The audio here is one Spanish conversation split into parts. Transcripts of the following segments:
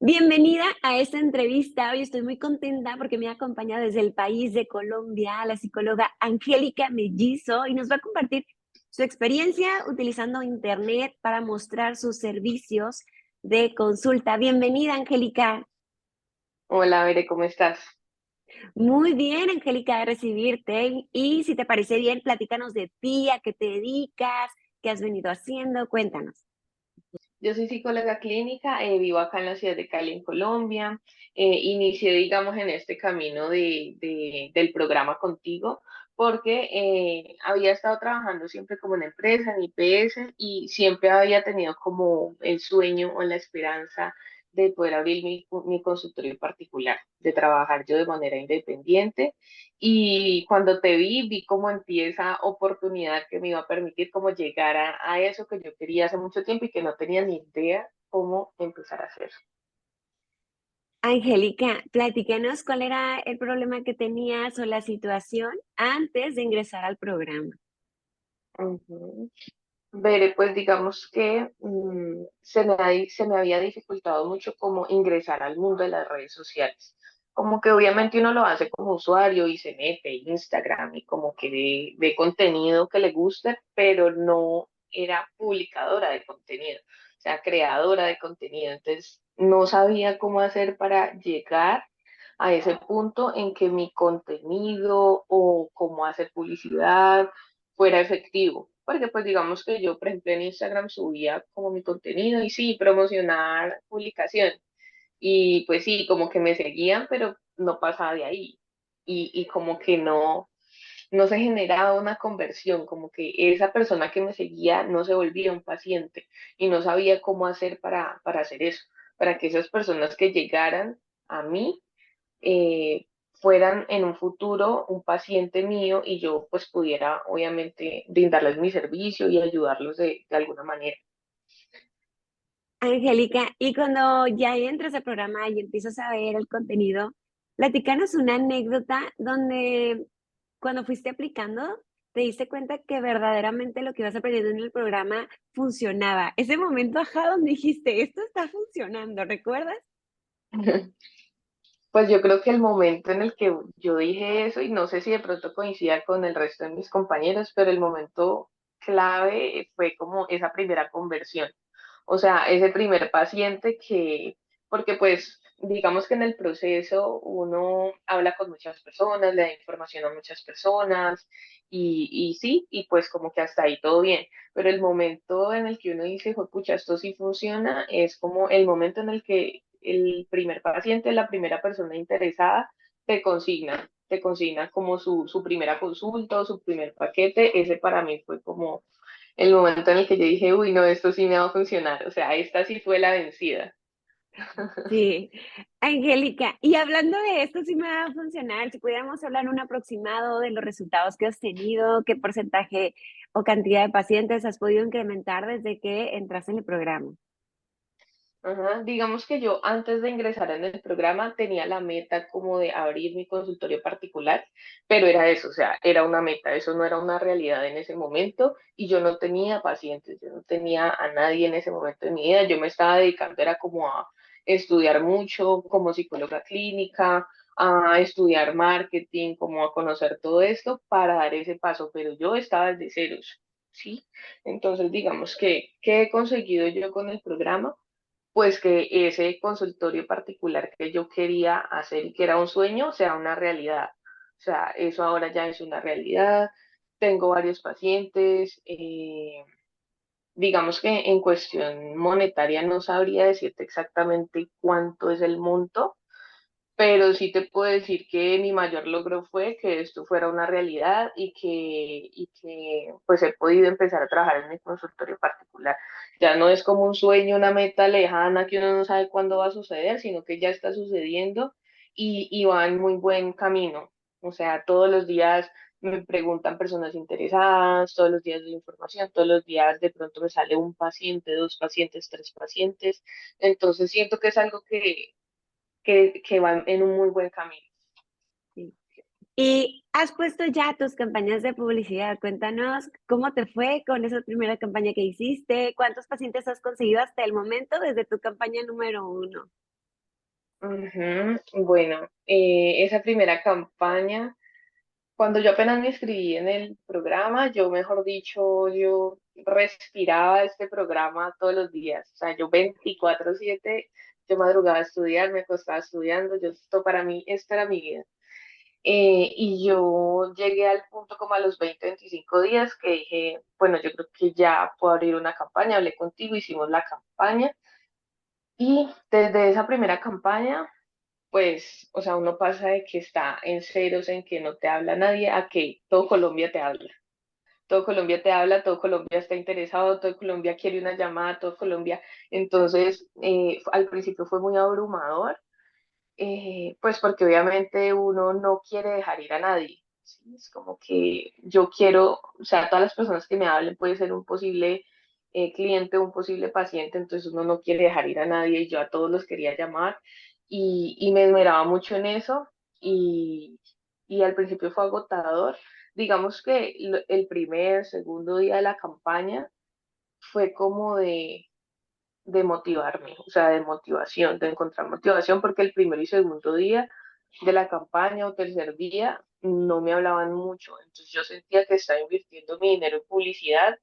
Bienvenida a esta entrevista. Hoy estoy muy contenta porque me acompaña desde el país de Colombia la psicóloga Angélica Mellizo y nos va a compartir su experiencia utilizando Internet para mostrar sus servicios de consulta. Bienvenida, Angélica. Hola, Bere, ¿cómo estás? Muy bien, Angélica, de recibirte. Y si te parece bien, platícanos de ti, a qué te dedicas, qué has venido haciendo. Cuéntanos. Yo soy psicóloga clínica, vivo acá en la ciudad de Cali, en Colombia. Inicié, digamos, en este camino del programa contigo porque había estado trabajando siempre como en empresa, en IPS, y siempre había tenido como el sueño o la esperanza de poder abrir mi consultorio particular, de trabajar yo de manera independiente. Y cuando te vi como en ti esa oportunidad que me iba a permitir como llegar a eso que yo quería hace mucho tiempo y que no tenía ni idea cómo empezar a hacer. Angélica, platícanos cuál era el problema que tenías o la situación antes de ingresar al programa. Ujú. Veré, pues digamos que se me había dificultado mucho como ingresar al mundo de las redes sociales. Como que obviamente uno lo hace como usuario y se mete en Instagram y como que ve contenido que le guste, pero no era publicadora de contenido, o sea, creadora de contenido. Entonces, no sabía cómo hacer para llegar a ese punto en que mi contenido o cómo hacer publicidad fuera efectivo. Porque pues digamos que yo, por ejemplo, en Instagram subía como mi contenido y sí, promocionar publicación. Y pues sí, como que me seguían, pero no pasaba de ahí. Y como que no se generaba una conversión, como que esa persona que me seguía no se volvía un paciente y no sabía cómo hacer para hacer eso, para que esas personas que llegaran a mí fueran en un futuro un paciente mío y yo pues pudiera obviamente brindarles mi servicio y ayudarlos de alguna manera. Angélica, y cuando ya entras al programa y empiezas a ver el contenido, platícanos una anécdota donde cuando fuiste aplicando, te diste cuenta que verdaderamente lo que ibas aprendiendo en el programa funcionaba. Ese momento, ajá, donde dijiste, esto está funcionando, ¿recuerdas? Pues yo creo que el momento en el que yo dije eso, y no sé si de pronto coincida con el resto de mis compañeros, pero el momento clave fue como esa primera conversión. O sea, ese primer paciente porque pues digamos que en el proceso uno habla con muchas personas, le da información a muchas personas y sí, y pues como que hasta ahí todo bien. Pero el momento en el que uno dice, pucha, esto sí funciona, es como el momento en el que el primer paciente, la primera persona interesada, te consigna como su primera consulta o su primer paquete. Ese para mí fue como el momento en el que yo dije, uy, no, esto sí me va a funcionar. O sea, esta sí fue la vencida. Sí, Angélica, y hablando de esto, sí me va a funcionar, si pudiéramos hablar un aproximado de los resultados que has tenido, qué porcentaje o cantidad de pacientes has podido incrementar desde que entraste en el programa. Ajá. Digamos que yo antes de ingresar en el programa tenía la meta como de abrir mi consultorio particular, pero era eso, o sea, era una meta, eso no era una realidad en ese momento y yo no tenía pacientes, yo no tenía a nadie en ese momento de mi vida, yo me estaba dedicando era como a estudiar mucho como psicóloga clínica, a estudiar marketing, como a conocer todo esto para dar ese paso, pero yo estaba desde ceros, ¿sí? Entonces, digamos que, ¿qué he conseguido yo con el programa? Pues que ese consultorio particular que yo quería hacer y que era un sueño sea una realidad. O sea, eso ahora ya es una realidad. Tengo varios pacientes. Digamos que en cuestión monetaria no sabría decirte exactamente cuánto es el monto, pero sí te puedo decir que mi mayor logro fue que esto fuera una realidad y que pues he podido empezar a trabajar en mi consultorio particular. Ya no es como un sueño, una meta lejana que uno no sabe cuándo va a suceder, sino que ya está sucediendo y va en muy buen camino. O sea, todos los días me preguntan personas interesadas, todos los días doy información, todos los días de pronto me sale un paciente, dos pacientes, tres pacientes. Entonces siento que es algo que van en un muy buen camino. Sí. Y has puesto ya tus campañas de publicidad. Cuéntanos cómo te fue con esa primera campaña que hiciste, cuántos pacientes has conseguido hasta el momento desde tu campaña número 1. Ujú. Bueno, esa primera campaña, cuando yo apenas me inscribí en el programa, yo, mejor dicho, yo respiraba este programa todos los días. O sea, yo 24/7, yo madrugaba a estudiar, me acostaba estudiando, esto para mí, esta era mi vida. Y yo llegué al punto como a los 20, 25 días que dije, bueno, yo creo que ya puedo abrir una campaña, hablé contigo, hicimos la campaña. Y desde esa primera campaña, pues, o sea, uno pasa de que está en ceros, en que no te habla nadie, a que todo Colombia te habla. Todo Colombia te habla, todo Colombia está interesado, todo Colombia quiere una llamada, todo Colombia. Entonces, al principio fue muy abrumador, pues porque obviamente uno no quiere dejar ir a nadie. ¿Sí? Es como que yo quiero, o sea, todas las personas que me hablen puede ser un posible cliente, un posible paciente, entonces uno no quiere dejar ir a nadie y yo a todos los quería llamar y me esmeraba mucho en eso y, y al principio fue agotador. Digamos que el primer, segundo día de la campaña fue como de motivarme, o sea, de motivación, de encontrar motivación, porque el primero y segundo día de la campaña o tercer día no me hablaban mucho, entonces yo sentía que estaba invirtiendo mi dinero en publicidad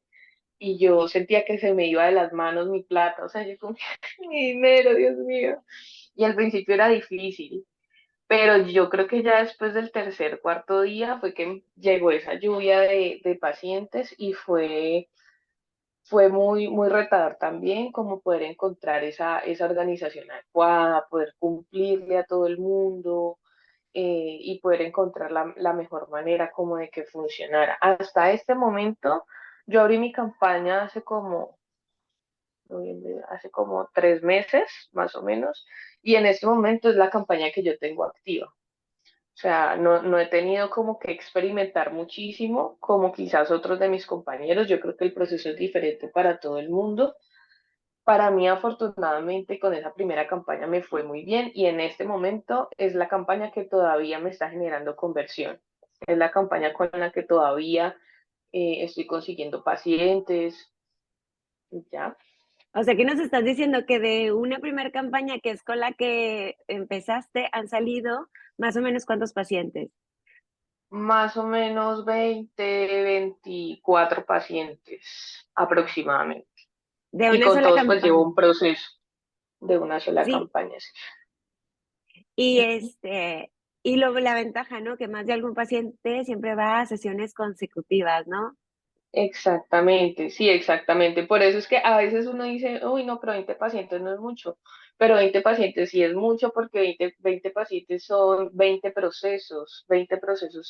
y yo sentía que se me iba de las manos mi plata, o sea, yo como, mi dinero, Dios mío, y al principio era difícil, pero yo creo que ya después del tercer, cuarto día fue que llegó esa lluvia de pacientes y fue muy, muy retador también como poder encontrar esa organización adecuada, poder cumplirle a todo el mundo y poder encontrar la mejor manera como de que funcionara. Hasta este momento, yo abrí mi campaña hace como 3 meses, más o menos, y en este momento es la campaña que yo tengo activa. O sea, no he tenido como que experimentar muchísimo, como quizás otros de mis compañeros. Yo creo que el proceso es diferente para todo el mundo. Para mí, afortunadamente, con esa primera campaña me fue muy bien y en este momento es la campaña que todavía me está generando conversión. Es la campaña con la que todavía estoy consiguiendo pacientes. Ya, O sea, ¿qué nos estás diciendo? Que de una primera campaña que es con la que empezaste, han salido más o menos cuántos pacientes. más o menos 20, 24 pacientes aproximadamente. De Y una con sola todos pues llevo campaña. un proceso de una sola Sí, campaña. Sí. y y luego la ventaja, ¿no? Que más de algún paciente siempre va a sesiones consecutivas, ¿no? Exactamente, sí, exactamente. Por eso es que a veces uno dice, uy, no, pero 20 pacientes no es mucho, pero 20 pacientes sí es mucho porque veinte pacientes son 20 procesos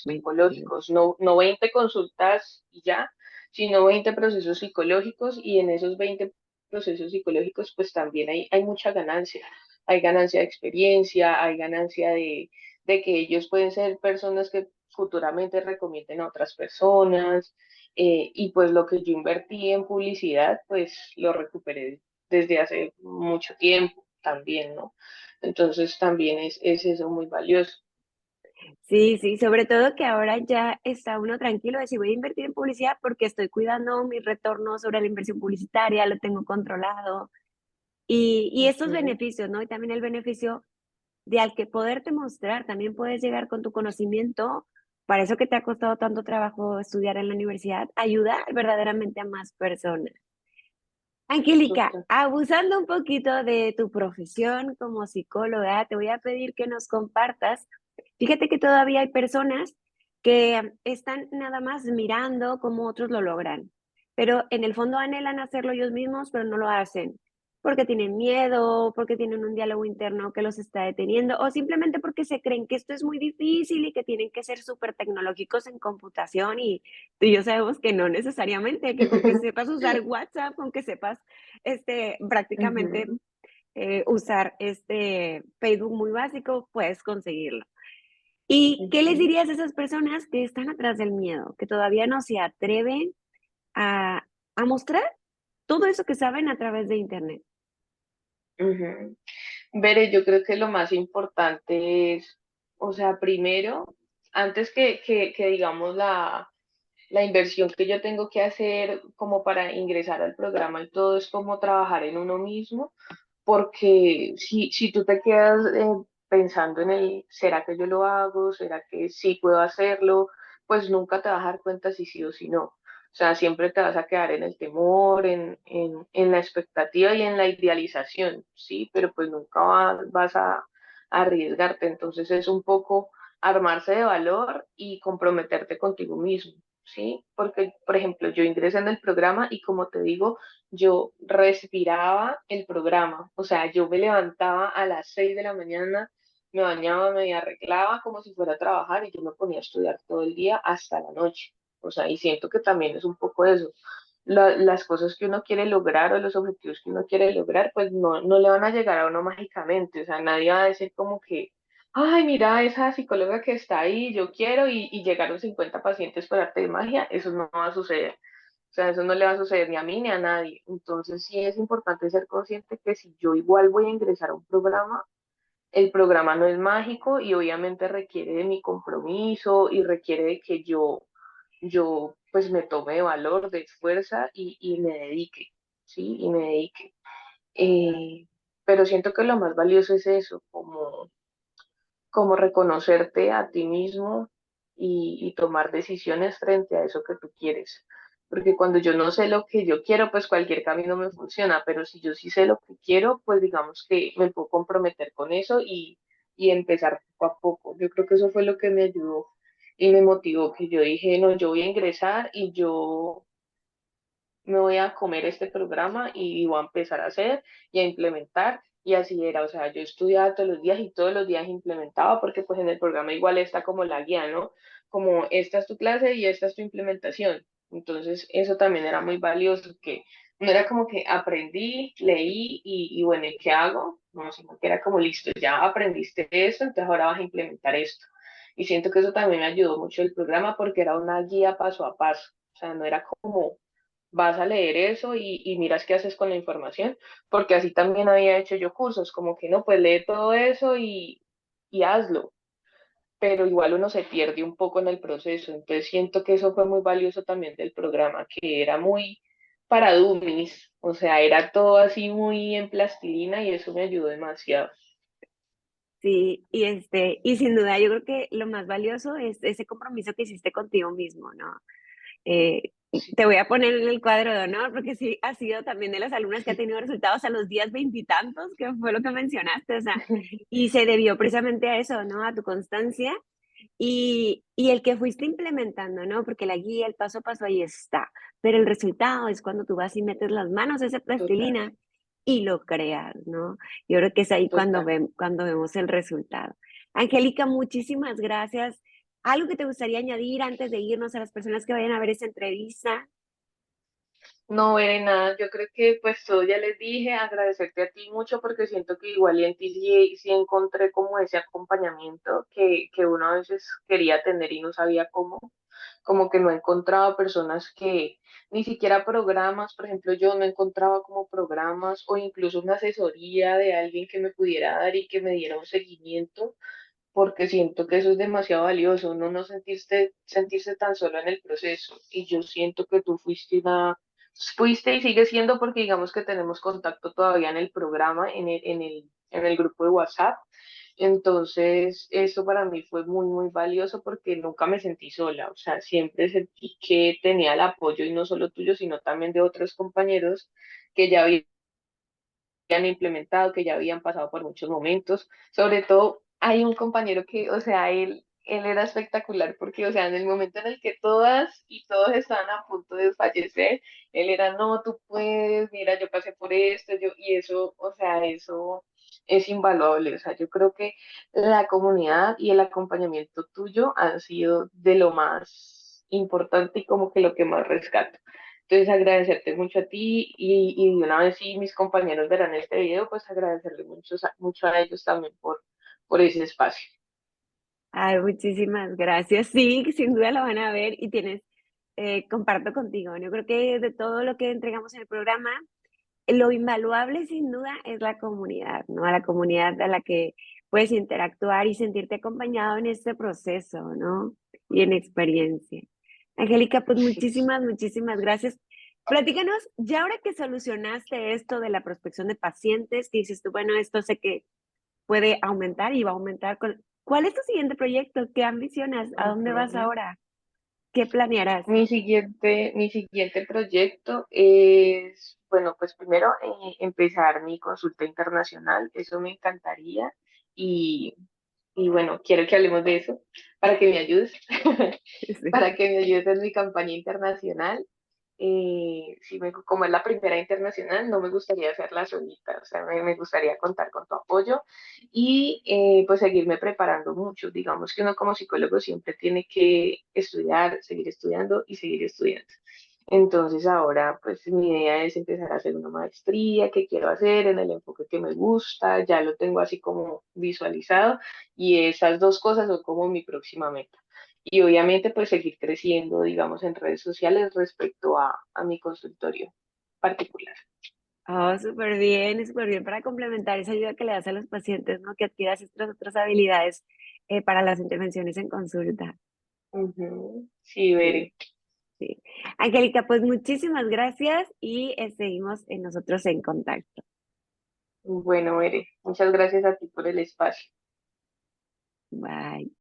Sí. psicológicos, no 20 consultas y ya, sino 20 procesos psicológicos y en esos 20 procesos psicológicos pues también hay mucha ganancia. Hay ganancia de experiencia, hay ganancia de que ellos pueden ser personas que futuramente recomienden a otras personas y pues lo que yo invertí en publicidad, pues lo recuperé desde hace mucho tiempo también, ¿no? Entonces también es eso muy valioso. Sí, sí, sobre todo que ahora ya está uno tranquilo de decir voy a invertir en publicidad porque estoy cuidando mi retorno sobre la inversión publicitaria, lo tengo controlado. Y estos Ujú. beneficios, ¿no? Y también el beneficio de al que poderte mostrar, también puedes llegar con tu conocimiento, para eso que te ha costado tanto trabajo estudiar en la universidad, ayudar verdaderamente a más personas. Angélica, Total. abusando un poquito de tu profesión como psicóloga, te voy a pedir que nos compartas. Fíjate que todavía hay personas que están nada más mirando cómo otros lo logran, pero en el fondo anhelan hacerlo ellos mismos, pero no lo hacen porque tienen miedo, porque tienen un diálogo interno que los está deteniendo o simplemente porque se creen que esto es muy difícil y que tienen que ser súper tecnológicos en computación y tú y yo sabemos que no necesariamente, que con que sepas usar WhatsApp, con que sepas prácticamente Ujú, usar Facebook muy básico, puedes conseguirlo. ¿Y qué les ujú, dirías a esas personas que están atrás del miedo, que todavía no se atreven a, a mostrar todo eso que saben a través de Internet? ujú. Veré, yo creo que lo más importante es, o sea, primero, antes que digamos la inversión que yo tengo que hacer como para ingresar al programa y todo es como trabajar en uno mismo. porque si tú te quedas pensando en el, ¿será que yo lo hago? ¿Será que sí puedo hacerlo? Pues nunca te vas a dar cuenta si sí o si no. O sea, siempre te vas a quedar en el temor, en la expectativa y en la idealización, ¿sí? Pero pues nunca vas a arriesgarte. Entonces es un poco armarse de valor y comprometerte contigo mismo, ¿sí? Porque, por ejemplo, yo ingresé en el programa y como te digo, yo respiraba el programa, o sea, yo me levantaba a las 6 de la mañana, me bañaba, me arreglaba como si fuera a trabajar y yo me ponía a estudiar todo el día hasta la noche. O sea, y siento que también es un poco eso. Las cosas que uno quiere lograr o los objetivos que uno quiere lograr, pues no le van a llegar a uno mágicamente. O sea, nadie va a decir como que, ay, mira, esa psicóloga que está ahí, yo quiero, y llegaron 50 pacientes por arte de magia. Eso no va a suceder. O sea, eso no le va a suceder ni a mí ni a nadie. Entonces sí es importante ser consciente que si yo igual voy a ingresar a un programa, el programa no es mágico y obviamente requiere de mi compromiso y requiere de que yo pues me tome de valor, de fuerza y me dedique, ¿sí? Y me dedique. Eh, pero siento que lo más valioso es eso, como reconocerte a ti mismo y tomar decisiones frente a eso que tú quieres. Porque cuando yo no sé lo que yo quiero, pues cualquier camino me funciona, pero si yo sí sé lo que quiero, pues digamos que me puedo comprometer con eso y empezar poco a poco. Yo creo que eso fue lo que me ayudó y me motivó, que yo dije, no, yo voy a ingresar y yo me voy a comer este programa y voy a empezar a hacer y a implementar. Y así era, o sea, yo estudiaba todos los días y todos los días implementaba porque pues en el programa igual está como la guía, ¿no? Como esta es tu clase y esta es tu implementación. Entonces eso también era muy valioso, que no era como que aprendí, leí y bueno, ¿y qué hago? No, sino que era como listo, ya aprendiste esto, entonces ahora vas a implementar esto. Y siento que eso también me ayudó mucho el programa porque era una guía paso a paso. O sea, no era como vas a leer eso y miras qué haces con la información, porque así también había hecho yo cursos, como que no, pues lee todo eso y hazlo, pero igual uno se pierde un poco en el proceso, entonces siento que eso fue muy valioso también del programa, que era muy para dummies, o sea, era todo así muy en plastilina y eso me ayudó demasiado. Sí, y sin duda yo creo que lo más valioso es ese compromiso que hiciste contigo mismo, ¿no? Eh, Sí. Te voy a poner en el cuadro de honor, porque sí has sido también de las alumnas que ha tenido resultados a los días veintitantos, que fue lo que mencionaste, o sea, y se debió precisamente a eso, ¿no? A tu constancia y el que fuiste implementando, ¿no? Porque la guía, el paso a paso ahí está, pero el resultado es cuando tú vas y metes las manos a esa Total, plastilina y lo creas, ¿no? Yo creo que es ahí total. cuando vemos el resultado. Angélica, muchísimas gracias. ¿Algo que te gustaría añadir antes de irnos a las personas que vayan a ver esta entrevista? No veré nada, yo creo que pues todo ya les dije, agradecerte a ti mucho porque siento que igual y en ti sí encontré como ese acompañamiento que uno a veces quería tener y no sabía cómo, como que no encontraba personas que ni siquiera programas, por ejemplo, yo no encontraba como programas o incluso una asesoría de alguien que me pudiera dar y que me diera un seguimiento, porque siento que eso es demasiado valioso, uno no sentirse tan solo en el proceso. Y yo siento que tú fuiste y sigues siendo porque digamos que tenemos contacto todavía en el programa, en el grupo de WhatsApp. Entonces, eso para mí fue muy, muy valioso porque nunca me sentí sola, o sea, siempre sentí que tenía el apoyo y no solo tuyo, sino también de otros compañeros que ya habían implementado, que ya habían pasado por muchos momentos. Sobre todo, hay un compañero que, o sea, él era espectacular porque, o sea, en el momento en el que todas y todos estaban a punto de fallecer, él era, no, tú puedes, mira, yo pasé por esto, y eso, o sea, eso es invaluable. O sea, yo creo que la comunidad y el acompañamiento tuyo han sido de lo más importante y como que lo que más rescato. Entonces, agradecerte mucho a ti y de una vez si mis compañeros verán este video, pues agradecerle mucho a ellos también por ese espacio. Ay, muchísimas gracias. Sí, sin duda lo van a ver y comparto contigo. Yo creo que de todo lo que entregamos en el programa, lo invaluable sin duda es la comunidad, ¿no? A la comunidad a la que puedes interactuar y sentirte acompañado en este proceso, ¿no? Y en experiencia. Angélica, pues Sí. muchísimas gracias. Platícanos, ya ahora que solucionaste esto de la prospección de pacientes, que dices tú, bueno, esto sé que puede aumentar y va a aumentar ¿cuál es tu siguiente proyecto? ¿Qué ambicionas? ¿A dónde vas Ujú. ahora? ¿Qué planearás? Mi siguiente proyecto es, bueno, pues primero empezar mi consulta internacional, eso me encantaría y, y bueno, quiero que hablemos de eso para que me ayudes, Sí. para que me ayudes en mi campaña internacional. Sí, como es la primera internacional, no me gustaría hacerla solita, o sea, me gustaría contar con tu apoyo y pues seguirme preparando mucho. Digamos que uno como psicólogo siempre tiene que estudiar, seguir estudiando y seguir estudiando. Entonces ahora pues mi idea es empezar a hacer una maestría que quiero hacer en el enfoque que me gusta, ya lo tengo así como visualizado y esas dos cosas son como mi próxima meta. Y obviamente pues seguir creciendo, digamos, en redes sociales respecto a mi consultorio particular. Oh, súper bien para complementar esa ayuda que le das a los pacientes, ¿no? Que adquieras estas otras habilidades para las intervenciones en consulta. Ujú. Sí, Sí, Bere. sí. Angélica, pues muchísimas gracias y seguimos nosotros en contacto. Bueno, Bere, muchas gracias a ti por el espacio. Bye.